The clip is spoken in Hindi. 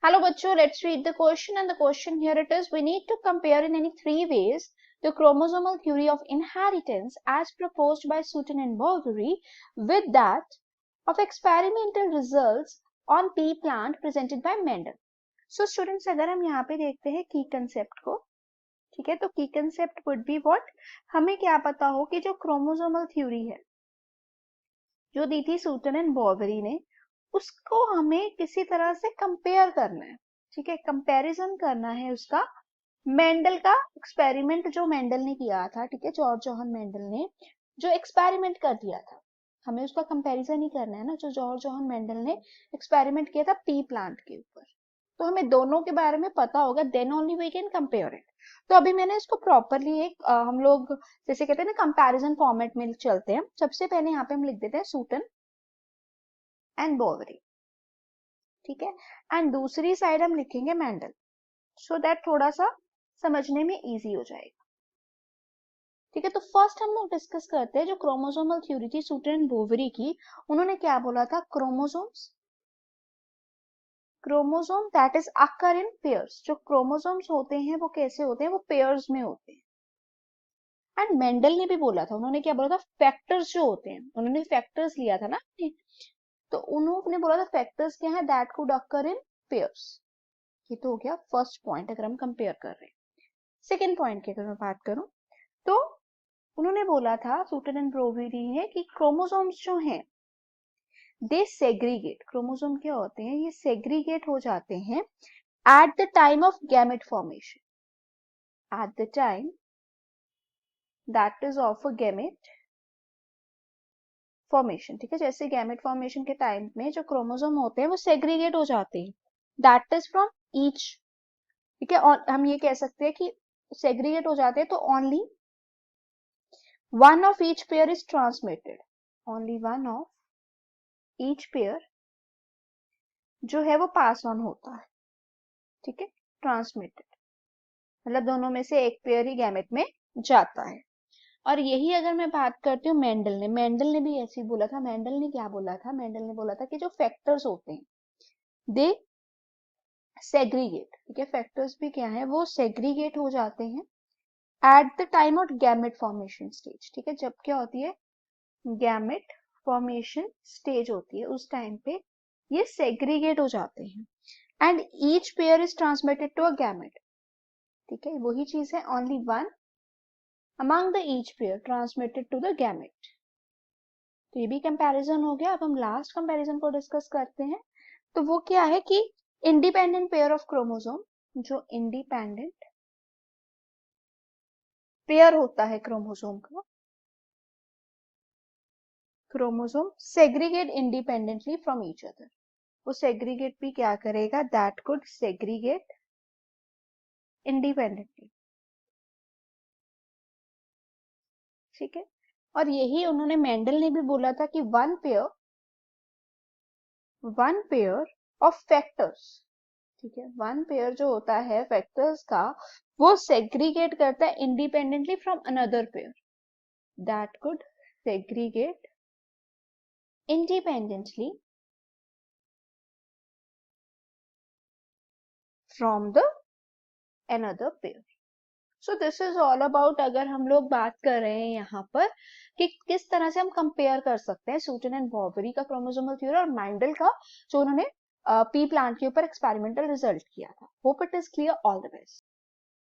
Hello बच्चों, let's read the question and the question here it is. We need to compare in any three ways the chromosomal theory of inheritance as proposed by Sutton and Boveri with that of experimental results on pea plant presented by Mendel. So students, अगर हम यहाँ पे देखते हैं की कंसेप्ट को, ठीक है, तो की कंसेप्ट वुड बी व्हाट, हमें क्या पता हो कि जो क्रोमोसोमल थ्योरी है जो दी थी सूटन एंड बॉवरी ने, उसको हमें किसी तरह से कंपेयर करना है, ठीक है, कंपैरिजन करना है उसका मेंडल का एक्सपेरिमेंट जो मेंडल ने किया था, ठीक है, जॉर्ज जोहन मेंडल ने जो एक्सपेरिमेंट कर दिया था, हमें उसका कंपैरिजन ही करना है ना, जो जॉर्ज जोहन मेंडल ने एक्सपेरिमेंट किया था पी प्लांट के ऊपर, तो हमें दोनों के बारे में पता होगा, then only we can compare it. तो अभी मैंने इसको प्रॉपरली एक हम लोग जैसे कहते हैं ना कंपैरिजन फॉर्मेट में चलते हैं। सबसे पहले यहाँ पे हम लिख देते हैं सूटन एंड बोवरी, ठीक है, एंड दूसरी साइड हम लिखेंगे मेंडल, सो दैट थोड़ा सा समझने में इजी हो जाएगा, ठीक है। तो फर्स्ट हम लोग डिस्कस करते हैं जो क्रोमोसोमल थ्योरी थी सूटन एंड बोवरी की। उन्होंने क्या बोला था, chromosome that is occur in pairs, जो क्रोमोसोम्स होते हैं वो कैसे होते हैं, वो पेयर्स में होते हैं। एंड मेंडल ने भी बोला था, उन्होंने क्या बोला था, फैक्टर्स जो होते हैं, उन्होंने फैक्टर्स लिया था ना, तो उन्होंने बोला था फैक्टर्स क्या है, that could occur in pairs. ये तो हो गया फर्स्ट पॉइंट अगर हम कंपेयर कर रहे हैं। सेकेंड पॉइंट की अगर मैं बात करूं तो उन्होंने बोला था सूटन एंड ब्रोवेरी ने कि क्रोमोसोम्स जो हैं दे सेग्रीगेट, क्रोमोसोम क्या होते हैं, ये सेग्रीगेट हो जाते हैं at the time of gamete formation, at the time that is of a gamete formation, ठीक है, जैसे गैमेट फॉर्मेशन के टाइम में जो क्रोमोसोम होते हैं वो सेग्रीगेट हो जाते हैं, दैट इज फ्रॉम ईच, ठीक है, और हम ये कह सकते हैं कि सेग्रीगेट हो जाते हैं तो only one of each pair is transmitted, only one of each pair जो है वो पास ऑन होता है, ठीक है, ट्रांसमिटेड, मतलब दोनों में से एक पेयर ही गैमेट में जाता है। और यही अगर मैं बात करती हूँ मेंडल ने भी ऐसे ही बोला था। मेंडल ने क्या बोला था, मेंडल ने बोला था कि जो फैक्टर्स होते हैं दे सेग्रीगेट, ठीक है, फैक्टर्स भी क्या है, वो सेग्रीगेट हो जाते हैं at the time of gamete formation stage, ठीक है, जब क्या होती है गैमेट फॉर्मेशन स्टेज होती है उस टाइम पे ये सेग्रीगेट हो जाते हैं and each pair is transmitted to a gamete, ठीक है, वही चीज है, only one among the each pair transmitted to the gamete. तो ये भी कंपैरिजन हो गया। अब हम लास्ट कंपैरिजन को डिस्कस करते हैं, तो वो क्या है कि इंडिपेंडेंट पेयर ऑफ क्रोमोसोम, जो इंडिपेंडेंट पेयर होता है क्रोमोसोम का, chromosome segregate independently from each other, वो सेग्रीगेट भी क्या करेगा, दैट कुड सेग्रीगेट इंडिपेंडेंटली, ठीक है। और यही उन्होंने मेंडल ने भी बोला था कि वन पेयर ऑफ फैक्टर्स, ठीक है, वन पेयर जो होता है फैक्टर्स का वो सेग्रीगेट करता है independently from another pair, that could segregate independently from the another pair. So this is all about, अगर हम लोग बात कर रहे हैं यहाँ पर कि किस तरह से हम कंपेयर कर सकते हैं सूटन एंड बॉवरी का क्रोमोसोमल थ्योरी और मेंडल का जो उन्होंने पी प्लांट के ऊपर एक्सपेरिमेंटल रिजल्ट किया था। Hope it is clear, all the best.